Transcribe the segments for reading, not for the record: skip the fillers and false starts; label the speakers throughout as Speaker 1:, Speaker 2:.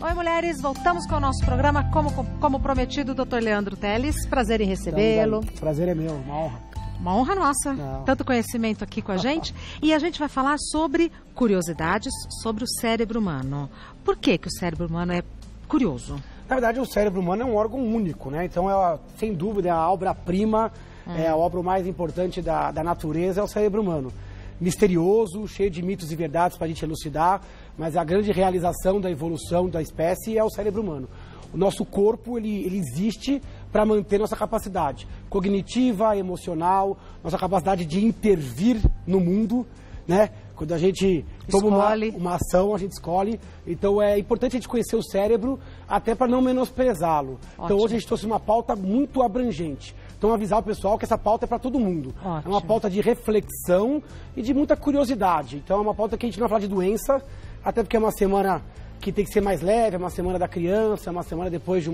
Speaker 1: Oi, mulheres, voltamos com o nosso programa, como prometido, Dr. Leandro Teles. Prazer em recebê-lo.
Speaker 2: Prazer é meu, uma honra.
Speaker 1: Uma honra nossa, tanto conhecimento aqui com a gente. E a gente vai falar sobre curiosidades sobre o cérebro humano. Por que o cérebro humano é curioso?
Speaker 2: Na verdade, o cérebro humano é um órgão único, né? Então, sem dúvida, a obra-prima, a obra mais importante da natureza é o cérebro humano. Misterioso, cheio de mitos e verdades para a gente elucidar, mas a grande realização da evolução da espécie é o cérebro humano. O nosso corpo, ele existe para manter nossa capacidade cognitiva, emocional, nossa capacidade de intervir no mundo, né? Quando a gente toma uma ação, a gente escolhe. Então é importante a gente conhecer o cérebro até para não menosprezá-lo. Então hoje a gente trouxe uma pauta muito abrangente. Então avisar o pessoal que essa pauta é para todo mundo. É uma pauta de reflexão e de muita curiosidade. Então é uma pauta que a gente não vai falar de doença, até porque é uma semana que tem que ser mais leve, é uma semana da criança, é uma semana depois de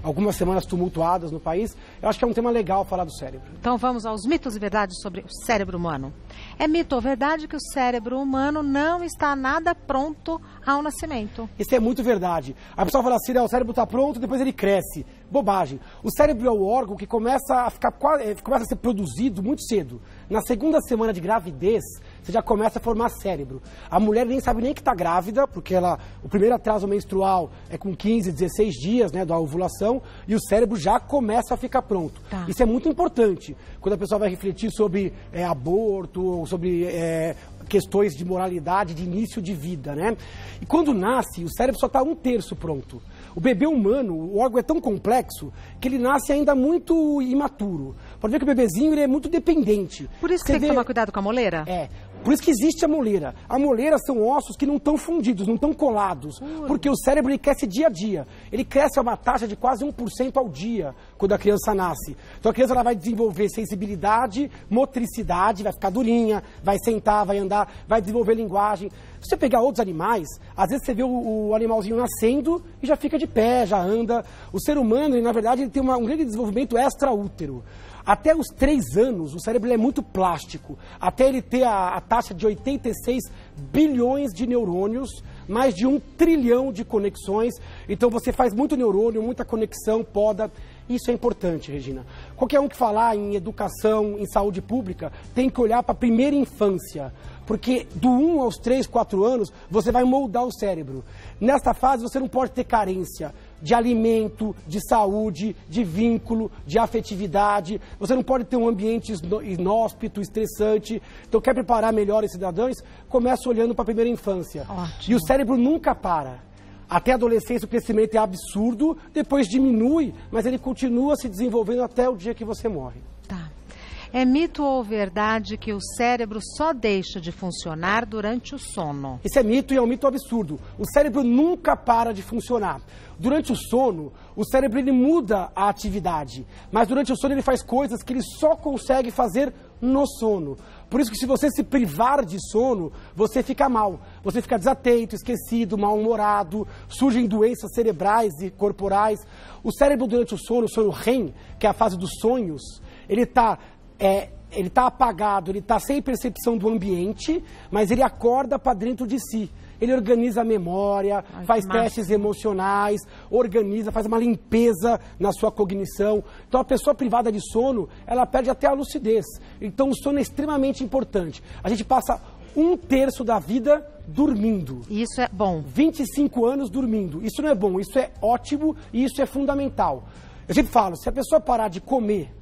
Speaker 2: algumas semanas tumultuadas no país. Eu acho que é um tema legal falar do cérebro.
Speaker 1: Então vamos aos mitos e verdades sobre o cérebro humano. É mito ou verdade que o cérebro humano não está nada pronto ao nascimento?
Speaker 2: Isso é muito verdade. A pessoa fala assim, o cérebro está pronto, depois ele cresce. Bobagem. O cérebro é o órgão que começa a ser produzido muito cedo. Na segunda semana de gravidez, você já começa a formar cérebro. A mulher nem sabe nem que está grávida, porque o primeiro atraso menstrual é com 15, 16 dias, né, da ovulação, e o cérebro já começa a ficar pronto. Isso é muito importante. Quando a pessoa vai refletir sobre aborto, ou sobre questões de moralidade, de início de vida, né? E quando nasce, o cérebro só está 1/3 pronto. O bebê humano, o órgão é tão complexo que ele nasce ainda muito imaturo. Pode ver que o bebezinho ele é muito dependente.
Speaker 1: Por isso que tem que tomar cuidado com a moleira?
Speaker 2: Por isso que existe a moleira. A moleira são ossos que não estão fundidos, não estão colados. Porque o cérebro ele cresce dia a dia. Ele cresce a uma taxa de quase 1% ao dia quando a criança nasce. Então a criança ela vai desenvolver sensibilidade, motricidade, vai ficar durinha, vai sentar, vai andar, vai desenvolver linguagem. Se você pegar outros animais, às vezes você vê o animalzinho nascendo e já fica de pé, já anda. O ser humano, na verdade, ele tem um grande desenvolvimento extraútero. Até os 3 anos, o cérebro é muito plástico. Até ele ter a taxa de 86 bilhões de neurônios, mais de 1 trilhão de conexões. Então você faz muito neurônio, muita conexão, poda. Isso é importante, Regina. Qualquer um que falar em educação, em saúde pública, tem que olhar para a primeira infância. Porque do 1 aos 3, 4 anos, você vai moldar o cérebro. Nessa fase, você não pode ter carência de alimento, de saúde, de vínculo, de afetividade. Você não pode ter um ambiente inóspito, estressante. Então, quer preparar melhor os cidadãos? Começa olhando para a primeira infância. E o cérebro nunca para. Até a adolescência o crescimento é absurdo, depois diminui, mas ele continua se desenvolvendo até o dia que você morre.
Speaker 1: É mito ou verdade que o cérebro só deixa de funcionar durante o sono?
Speaker 2: Isso é mito e é um mito absurdo. O cérebro nunca para de funcionar. Durante o sono, o cérebro ele muda a atividade, mas durante o sono ele faz coisas que ele só consegue fazer no sono. Por isso que se você se privar de sono, você fica mal. Você fica desatento, esquecido, mal-humorado, surgem doenças cerebrais e corporais. O cérebro durante o sono REM, que é a fase dos sonhos, ele está apagado, ele está sem percepção do ambiente, mas ele acorda para dentro de si. Ele organiza a memória, faz testes emocionais, faz uma limpeza na sua cognição. Então a pessoa privada de sono, ela perde até a lucidez. Então o sono é extremamente importante. A gente passa 1/3 da vida dormindo.
Speaker 1: Isso é bom.
Speaker 2: 25 anos dormindo. Isso não é bom, isso é ótimo e isso é fundamental. Eu sempre falo, se a pessoa parar de comer,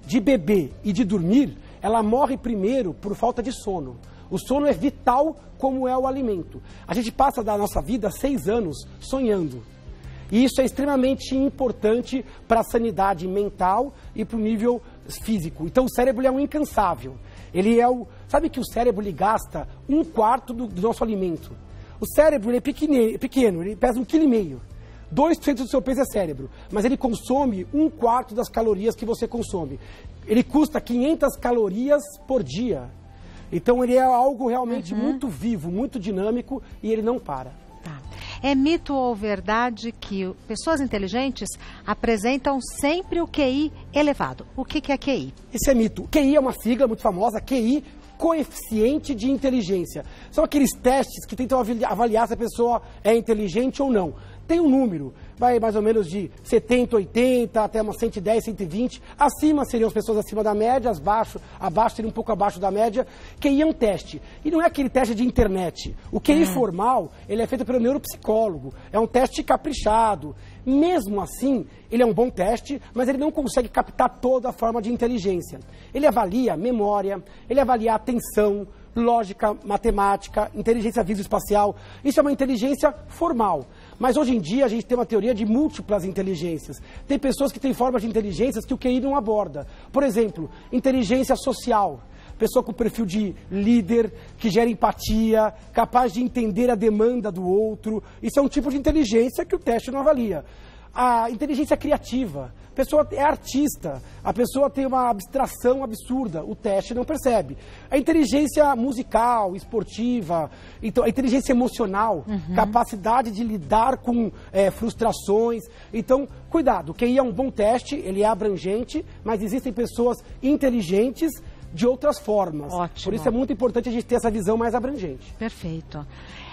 Speaker 2: de beber e de dormir, ela morre primeiro por falta de sono. O sono é vital como é o alimento. A gente passa da nossa vida 6 anos sonhando. E isso é extremamente importante para a sanidade mental e para o nível físico. Então o cérebro é um incansável. Sabe que o cérebro ele gasta 1/4 do nosso alimento. O cérebro ele é pequeno, ele pesa 1,5 kg. 2% do seu peso é cérebro, mas ele consome 1/4 das calorias que você consome. Ele custa 500 calorias por dia. Então ele é algo realmente muito vivo, muito dinâmico e ele não para.
Speaker 1: É mito ou verdade que pessoas inteligentes apresentam sempre o QI elevado? O que é QI?
Speaker 2: Isso é mito. QI é uma sigla muito famosa, QI, coeficiente de inteligência. São aqueles testes que tentam avaliar se a pessoa é inteligente ou não. tem um número, vai mais ou menos de 70, 80, até umas 110, 120. Acima seriam as pessoas acima da média, abaixo seria um pouco abaixo da média. QI é um teste. E não é aquele teste de internet. O QI formal, ele é feito pelo neuropsicólogo. É um teste caprichado. Mesmo assim, ele é um bom teste, mas ele não consegue captar toda a forma de inteligência. Ele avalia memória, ele avalia atenção, lógica, matemática, inteligência visoespacial. Isso é uma inteligência formal. Mas hoje em dia a gente tem uma teoria de múltiplas inteligências. Tem pessoas que têm formas de inteligências que o QI não aborda. Por exemplo, inteligência social. Pessoa com perfil de líder, que gera empatia, capaz de entender a demanda do outro. Isso é um tipo de inteligência que o teste não avalia. A inteligência criativa. A pessoa é artista, a pessoa tem uma abstração absurda, o teste não percebe. A inteligência musical, esportiva, então, a inteligência emocional, capacidade de lidar com frustrações. Então, cuidado, QI é um bom teste, ele é abrangente, mas existem pessoas inteligentes de outras formas.
Speaker 1: Ótimo.
Speaker 2: Por isso é muito importante a gente ter essa visão mais abrangente.
Speaker 1: Perfeito.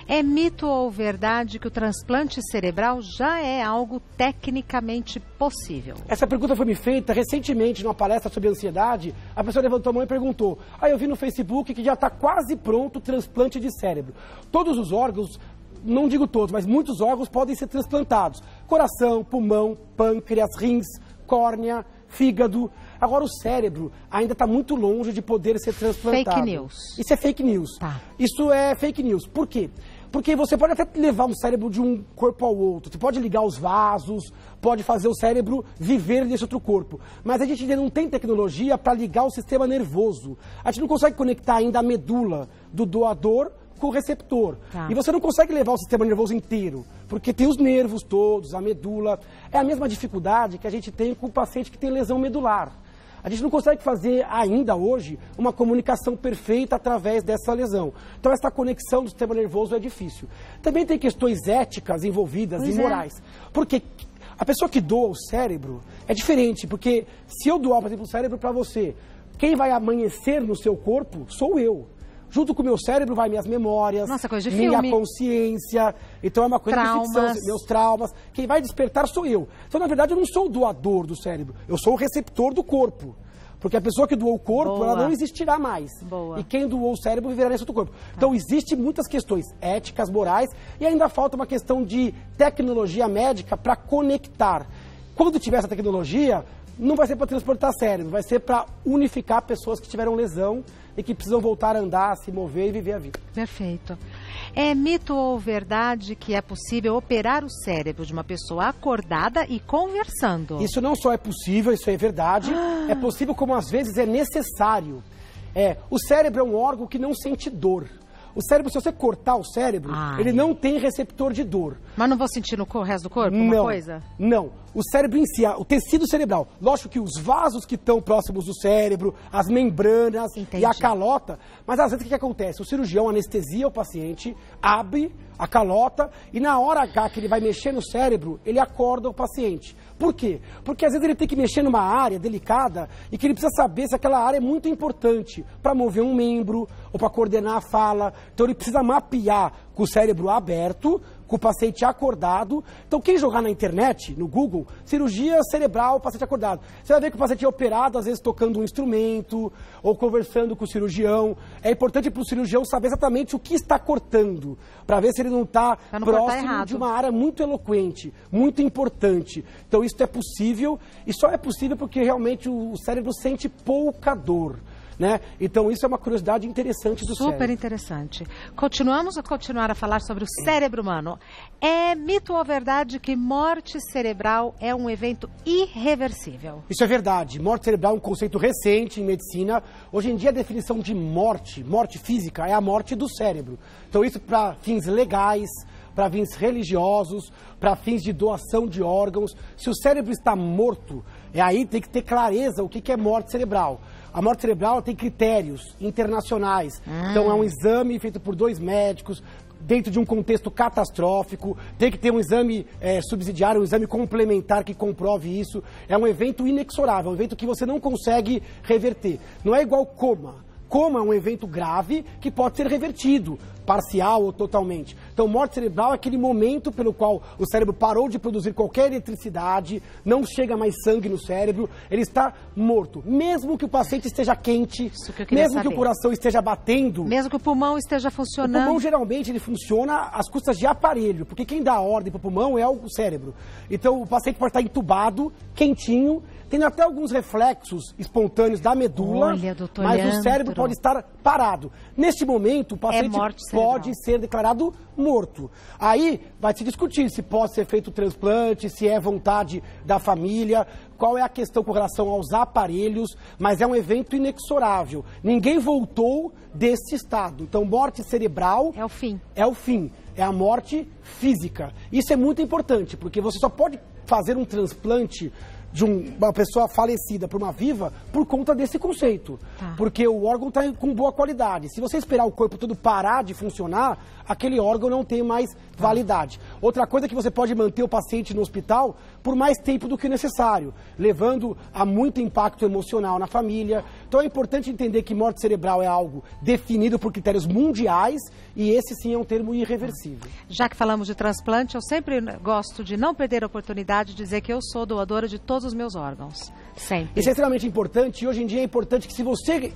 Speaker 1: É mito ou verdade que o transplante cerebral já é algo tecnicamente possível?
Speaker 2: Essa pergunta foi me feita recentemente numa palestra sobre ansiedade. A pessoa levantou a mão e perguntou: eu vi no Facebook que já está quase pronto o transplante de cérebro. Todos os órgãos, não digo todos, mas muitos órgãos podem ser transplantados. Coração, pulmão, pâncreas, rins, córnea, fígado. Agora, o cérebro ainda está muito longe de poder ser transplantado.
Speaker 1: Fake news.
Speaker 2: Isso é fake news.
Speaker 1: Tá.
Speaker 2: Isso é fake news. Por quê? Porque você pode até levar um cérebro de um corpo ao outro. Você pode ligar os vasos, pode fazer o cérebro viver nesse outro corpo. Mas a gente ainda não tem tecnologia para ligar o sistema nervoso. A gente não consegue conectar ainda a medula do doador com o receptor.
Speaker 1: Tá.
Speaker 2: E você não consegue levar o sistema nervoso inteiro, porque tem os nervos todos, a medula. É a mesma dificuldade que a gente tem com o paciente que tem lesão medular. A gente não consegue fazer ainda hoje uma comunicação perfeita através dessa lesão. Então essa conexão do sistema nervoso é difícil. Também tem questões éticas envolvidas e morais. Porque a pessoa que doa o cérebro é diferente, porque se eu doar, por exemplo, o cérebro para você, quem vai amanhecer no seu corpo sou eu. Junto com o meu cérebro vai minhas memórias,
Speaker 1: nossa, coisa de
Speaker 2: minha
Speaker 1: filme.
Speaker 2: Consciência. Então é uma coisa de ficção, meus traumas. Quem vai despertar sou eu. Então, na verdade, eu não sou o doador do cérebro. Eu sou o receptor do corpo. Porque a pessoa que doou o corpo, ela não existirá mais.
Speaker 1: Boa.
Speaker 2: E quem doou o cérebro viverá nesse outro corpo. Então, existem muitas questões éticas, morais, e ainda falta uma questão de tecnologia médica para conectar. Quando tiver essa tecnologia, não vai ser para transportar cérebro, vai ser para unificar pessoas que tiveram lesão e que precisam voltar a andar, se mover e viver a vida.
Speaker 1: Perfeito. É mito ou verdade que é possível operar o cérebro de uma pessoa acordada e conversando?
Speaker 2: Isso não só é possível, isso é verdade. É possível, como às vezes é necessário. O cérebro é um órgão que não sente dor. O cérebro, se você cortar o cérebro, ele não tem receptor de dor.
Speaker 1: Mas não vou sentir no resto do corpo uma coisa?
Speaker 2: Não. O cérebro em si, o tecido cerebral. Lógico que os vasos que estão próximos do cérebro, as membranas e a calota. Mas às vezes o que acontece? O cirurgião anestesia o paciente, abre a calota e na hora H que ele vai mexer no cérebro, ele acorda o paciente. Por quê? Porque às vezes ele tem que mexer numa área delicada e que ele precisa saber se aquela área é muito importante para mover um membro ou para coordenar a fala. Então ele precisa mapear com o cérebro aberto, com o paciente acordado. Então quem jogar na internet, no Google, cirurgia cerebral, paciente acordado, você vai ver que o paciente é operado, às vezes tocando um instrumento ou conversando com o cirurgião. É importante para o cirurgião saber exatamente o que está cortando, para ver se ele não está próximo de uma área muito eloquente, muito importante. Então isso é possível, e só é possível porque realmente o cérebro sente pouca dor. Né? Então isso é uma curiosidade interessante do cérebro.
Speaker 1: Super interessante. Continuamos a continuar a falar sobre o cérebro humano. É mito ou verdade que morte cerebral é um evento irreversível?
Speaker 2: Isso é verdade. Morte cerebral é um conceito recente em medicina. Hoje em dia a definição de morte física, é a morte do cérebro. Então isso para fins legais, para fins religiosos, para fins de doação de órgãos. Se o cérebro está morto, aí tem que ter clareza o que é morte cerebral. A morte cerebral tem critérios internacionais. Então é um exame feito por 2 médicos, dentro de um contexto catastrófico, tem que ter um exame subsidiário, um exame complementar que comprove isso. É um evento inexorável, um evento que você não consegue reverter. Não é igual coma. como é um evento grave que pode ser revertido, parcial ou totalmente. Então, morte cerebral é aquele momento pelo qual o cérebro parou de produzir qualquer eletricidade, não chega mais sangue no cérebro, ele está morto. Mesmo que o paciente esteja quente, mesmo que o coração esteja batendo...
Speaker 1: Mesmo que o pulmão esteja funcionando...
Speaker 2: O pulmão, geralmente, ele funciona às custas de aparelho, porque quem dá a ordem para o pulmão é o cérebro. Então, o paciente pode estar entubado, quentinho, tendo até alguns reflexos espontâneos da medula,
Speaker 1: olha, doutor
Speaker 2: mas
Speaker 1: Leandro,
Speaker 2: o cérebro pode estar parado. Neste momento, o paciente pode ser declarado morto. Aí vai se discutir se pode ser feito o transplante, se é vontade da família, qual é a questão com relação aos aparelhos, mas é um evento inexorável. Ninguém voltou desse estado. Então, morte cerebral...
Speaker 1: é o fim.
Speaker 2: É o fim. É a morte física. Isso é muito importante, porque você só pode fazer um transplante de uma pessoa falecida para uma viva por conta desse conceito. Porque o órgão está com boa qualidade. Se você esperar o corpo todo parar de funcionar, aquele órgão não tem mais validade. Outra coisa é que você pode manter o paciente no hospital por mais tempo do que necessário, levando a muito impacto emocional na família. Então é importante entender que morte cerebral é algo definido por critérios mundiais e esse sim é um termo irreversível.
Speaker 1: Já que falamos de transplante, eu sempre gosto de não perder a oportunidade de dizer que eu sou doadora de todos os meus órgãos. Sempre.
Speaker 2: Isso é extremamente importante e hoje em dia é importante que se você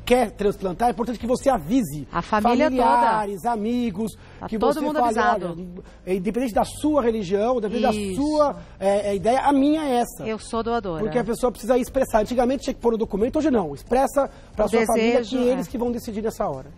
Speaker 2: quer transplantar, é importante que você avise
Speaker 1: a família
Speaker 2: familiares,
Speaker 1: toda,
Speaker 2: amigos,
Speaker 1: tá
Speaker 2: que
Speaker 1: todo
Speaker 2: você
Speaker 1: mundo
Speaker 2: fale,
Speaker 1: avisado.
Speaker 2: olha, independente da sua religião, independente da sua ideia, a minha é essa.
Speaker 1: Eu sou doadora.
Speaker 2: Porque a pessoa precisa expressar. Antigamente tinha que pôr no documento, hoje não. Expressa para a sua família que eles que vão decidir nessa hora.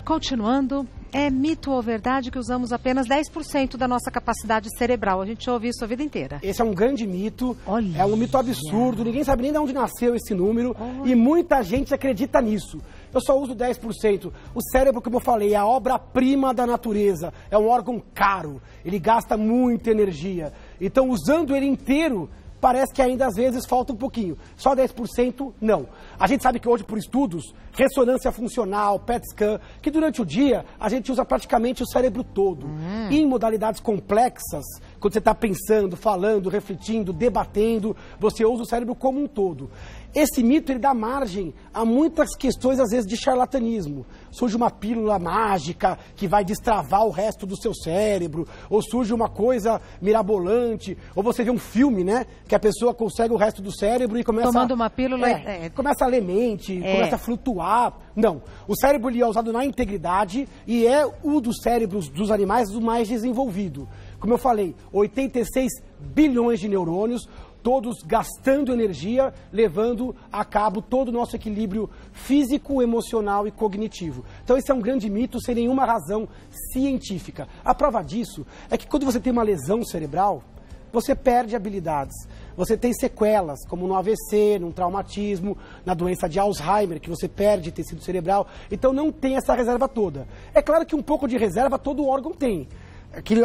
Speaker 1: Continuando, é mito ou verdade que usamos apenas 10% da nossa capacidade cerebral? A gente ouve isso a vida inteira.
Speaker 2: Esse é um grande mito,
Speaker 1: olha,
Speaker 2: é um mito absurdo, ninguém sabe nem de onde nasceu esse número e muita gente acredita nisso. Eu só uso 10%. O cérebro, como eu falei, é a obra-prima da natureza, é um órgão caro, ele gasta muita energia. Então, usando ele inteiro, parece que ainda às vezes falta um pouquinho. Só 10% não. A gente sabe que hoje, por estudos, ressonância funcional, PET scan, que durante o dia a gente usa praticamente o cérebro todo. E em modalidades complexas, quando você está pensando, falando, refletindo, debatendo, você usa o cérebro como um todo. Esse mito ele dá margem a muitas questões, às vezes, de charlatanismo. Surge uma pílula mágica que vai destravar o resto do seu cérebro, ou surge uma coisa mirabolante, ou você vê um filme, né, que a pessoa consegue o resto do cérebro e começa...
Speaker 1: tomando uma pílula...
Speaker 2: começa a ler mente, começa a flutuar. Não, o cérebro ele é usado na integridade e é o dos cérebros dos animais o mais desenvolvido. Como eu falei, 86 bilhões de neurônios, todos gastando energia, levando a cabo todo o nosso equilíbrio físico, emocional e cognitivo. Então esse é um grande mito sem nenhuma razão científica. A prova disso é que quando você tem uma lesão cerebral, você perde habilidades. Você tem sequelas, como no AVC, num traumatismo, na doença de Alzheimer, que você perde tecido cerebral. Então não tem essa reserva toda. É claro que um pouco de reserva todo órgão tem.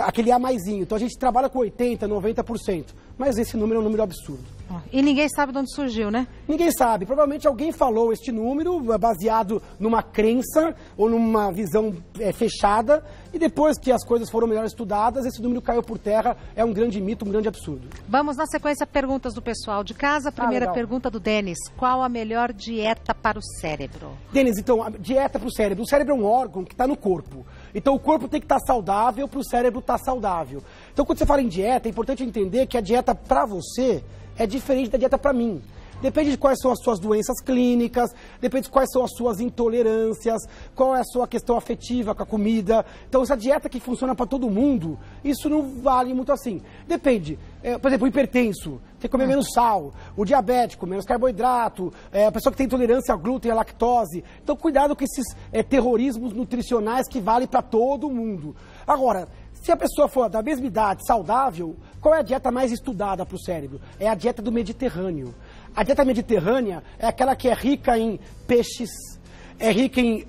Speaker 2: Aquele A maisinho. Então a gente trabalha com 80%, 90%. Mas esse número é um número absurdo.
Speaker 1: E ninguém sabe de onde surgiu, né?
Speaker 2: Ninguém sabe. Provavelmente alguém falou este número baseado numa crença ou numa visão fechada. E depois que as coisas foram melhor estudadas, esse número caiu por terra. É um grande mito, um grande absurdo.
Speaker 1: Vamos na sequência perguntas do pessoal de casa. Primeira pergunta do Denis. Qual a melhor dieta para o cérebro?
Speaker 2: Denis, então, a dieta para o cérebro. O cérebro é um órgão que está no corpo. Então o corpo tem que estar saudável para o cérebro estar saudável. Então quando você fala em dieta, é importante entender que a dieta para você é diferente da dieta para mim. Depende de quais são as suas doenças clínicas, depende de quais são as suas intolerâncias, qual é a sua questão afetiva com a comida. Então, essa dieta que funciona para todo mundo, isso não vale muito assim. Depende. Por exemplo, o hipertenso, tem que comer menos sal. O diabético, menos carboidrato. A pessoa que tem intolerância ao glúten, à lactose. Então, cuidado com esses terrorismos nutricionais que valem para todo mundo. Agora, se a pessoa for da mesma idade, saudável, qual é a dieta mais estudada para o cérebro? É a dieta do Mediterrâneo. A dieta mediterrânea é aquela que é rica em peixes, é rica em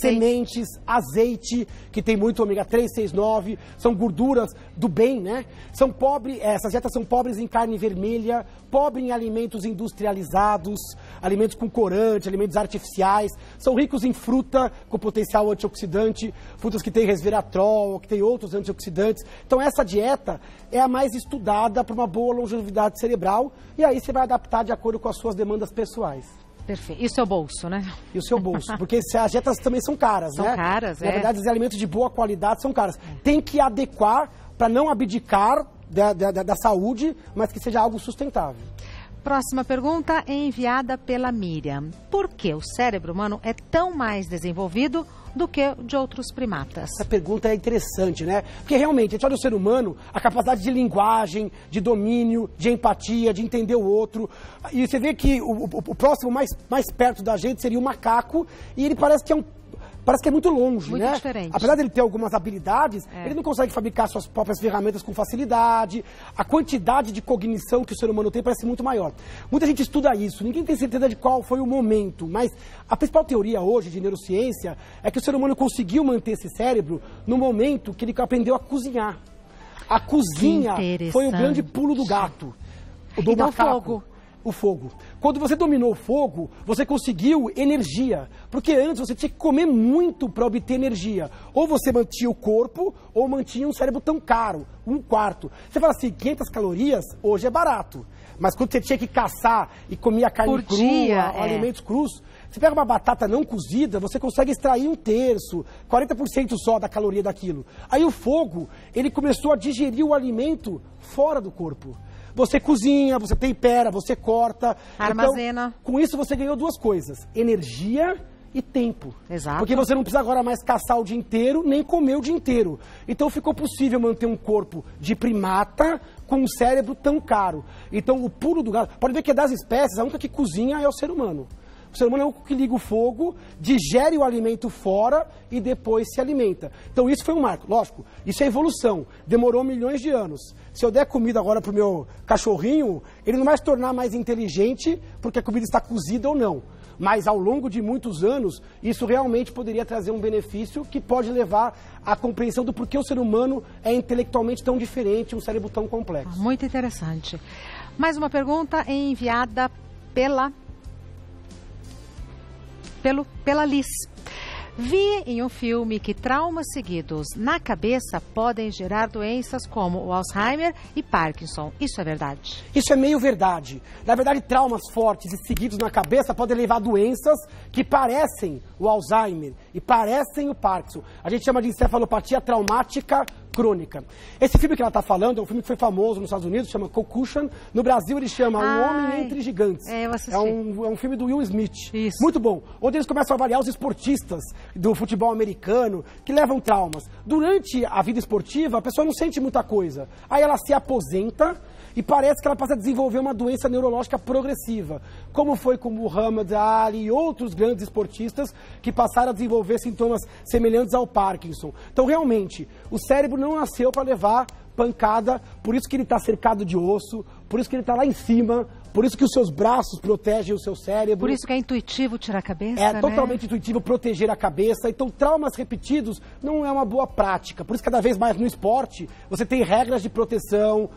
Speaker 2: sementes, azeite, que tem muito ômega 3, 6, 9, são gorduras do bem, né? São pobres, essas dietas são pobres em carne vermelha, pobres em alimentos industrializados, alimentos com corante, alimentos artificiais, são ricos em fruta com potencial antioxidante, frutas que têm resveratrol, que têm outros antioxidantes. Então essa dieta é a mais estudada para uma boa longevidade cerebral e aí você vai adaptar de acordo com as suas demandas pessoais.
Speaker 1: Perfeito. E o seu bolso, né?
Speaker 2: E o seu bolso. Porque as dietas também são caras, né?
Speaker 1: São caras,
Speaker 2: Na verdade, os alimentos de boa qualidade são caros. Tem que adequar para não abdicar da saúde, mas que seja algo sustentável.
Speaker 1: Próxima pergunta é enviada pela Miriam. Por que o cérebro humano é tão mais desenvolvido do que de outros primatas?
Speaker 2: Essa pergunta é interessante, né? Porque realmente, a gente olha o ser humano, a capacidade de linguagem, de domínio, de empatia, de entender o outro. E você vê que o próximo mais perto da gente seria o macaco, e ele parece que é muito longe,
Speaker 1: muito
Speaker 2: né?
Speaker 1: Diferente.
Speaker 2: Apesar dele ter algumas habilidades, ele não consegue fabricar suas próprias ferramentas com facilidade. A quantidade de cognição que o ser humano tem parece muito maior. Muita gente estuda isso, ninguém tem certeza de qual foi o momento, mas a principal teoria hoje de neurociência é que o ser humano conseguiu manter esse cérebro no momento que ele aprendeu a cozinhar. A cozinha foi o grande pulo do gato, do macaco. O fogo. Quando você dominou o fogo, você conseguiu energia. Porque antes você tinha que comer muito para obter energia. Ou você mantinha o corpo, ou mantinha um cérebro tão caro, 1/4. Você fala assim, 500 calorias, hoje é barato. Mas quando você tinha que caçar e comia carne crua, alimentos crus, você pega uma batata não cozida, você consegue extrair 1/3, 40% só da caloria daquilo. Aí o fogo, ele começou a digerir o alimento fora do corpo. Você cozinha, você tempera, você corta.
Speaker 1: Armazena.
Speaker 2: Então, com isso você ganhou duas coisas, energia e tempo.
Speaker 1: Exato.
Speaker 2: Porque você não precisa agora mais caçar o dia inteiro, nem comer o dia inteiro. Então ficou possível manter um corpo de primata com um cérebro tão caro. Então o pulo do gato, pode ver que das espécies, a única que cozinha é o ser humano. O ser humano é o que liga o fogo, digere o alimento fora e depois se alimenta. Então isso foi um marco. Lógico, isso é evolução. Demorou milhões de anos. Se eu der comida agora para o meu cachorrinho, ele não vai se tornar mais inteligente porque a comida está cozida ou não. Mas ao longo de muitos anos, isso realmente poderia trazer um benefício que pode levar à compreensão do porquê o ser humano é intelectualmente tão diferente, um cérebro tão complexo.
Speaker 1: Muito interessante. Mais uma pergunta enviada pela Liz. Vi em um filme que traumas seguidos na cabeça podem gerar doenças como o Alzheimer e Parkinson. Isso é verdade?
Speaker 2: Isso é meio verdade. Na verdade, traumas fortes e seguidos na cabeça podem levar a doenças que parecem o Alzheimer e parecem o Parkinson. A gente chama de encefalopatia traumática crônica. Esse filme que ela está falando é um filme que foi famoso nos Estados Unidos, chama Concussion. No Brasil ele chama Um Homem Entre Gigantes.
Speaker 1: Eu assisti.
Speaker 2: É um filme do Will Smith.
Speaker 1: Isso.
Speaker 2: Muito bom. Onde eles começam a avaliar os esportistas do futebol americano que levam traumas. Durante a vida esportiva, a pessoa não sente muita coisa. Aí ela se aposenta e parece que ela passa a desenvolver uma doença neurológica progressiva, como foi com Muhammad Ali e outros grandes esportistas que passaram a desenvolver sintomas semelhantes ao Parkinson. Então, realmente, o cérebro não nasceu para levar pancada, por isso que ele está cercado de osso, por isso que ele está lá em cima, por isso que os seus braços protegem o seu cérebro.
Speaker 1: Por isso que é intuitivo tirar a cabeça,
Speaker 2: É totalmente intuitivo proteger a cabeça. Então, traumas repetidos não é uma boa prática. Por isso, cada vez mais no esporte, você tem regras de proteção,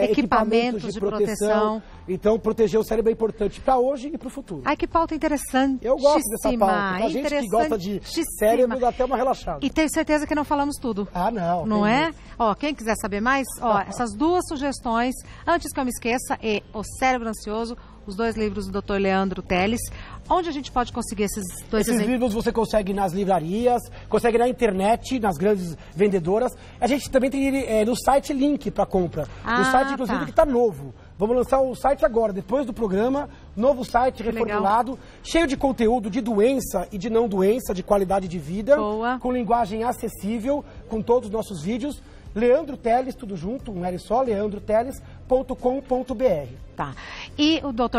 Speaker 2: equipamentos de proteção. Então, proteger o cérebro é importante para hoje e para o futuro.
Speaker 1: Ai, que pauta interessante.
Speaker 2: Eu gosto dessa pauta. A gente que gosta de cérebro dá até uma relaxada.
Speaker 1: E tenho certeza que não falamos tudo.
Speaker 2: Ah, não.
Speaker 1: Não é? Ó, quem quiser saber mais, essas duas sugestões, antes que eu me esqueça, é O Cérebro Ansioso, os 2 livros do Dr. Leandro Teles. Onde a gente pode conseguir esses 2
Speaker 2: exemplos? Esses livros você consegue nas livrarias, consegue na internet, nas grandes vendedoras. A gente também tem no site link para compra. O site, inclusive, que está novo. Vamos lançar o site agora, depois do programa, novo site reformulado, cheio de conteúdo de doença e de não doença, de qualidade de vida, com linguagem acessível, com todos os nossos vídeos. Leandro Teles, tudo junto, um L só, leandroteles.com.br.
Speaker 1: Tá. E o Dr.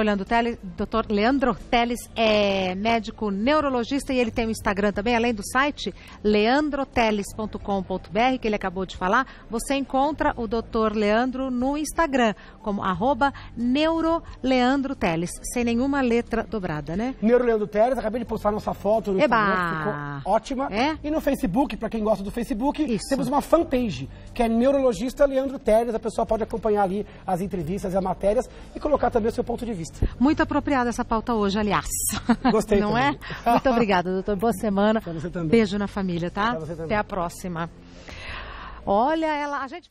Speaker 1: Leandro Teles é médico neurologista e ele tem um Instagram também, além do site, leandroteles.com.br, que ele acabou de falar. Você encontra o Dr. Leandro no Instagram, como @neuroleandroteles, sem nenhuma letra dobrada, né?
Speaker 2: Neuroleandro Teles, acabei de postar nossa foto no Instagram, ficou ótima. E no Facebook, para quem gosta do Facebook, temos uma fanpage, que é Neurologista Leandro Teles. A pessoa pode acompanhar ali as entrevistas e as matérias e colocar também o seu ponto de vista.
Speaker 1: Muito apropriada essa pauta hoje, aliás.
Speaker 2: Gostei.
Speaker 1: Não
Speaker 2: também.
Speaker 1: É? Muito obrigada, doutor. Boa semana.
Speaker 2: Pra você também.
Speaker 1: Beijo na família, tá?
Speaker 2: Pra você também.
Speaker 1: Até a próxima. Olha, a gente...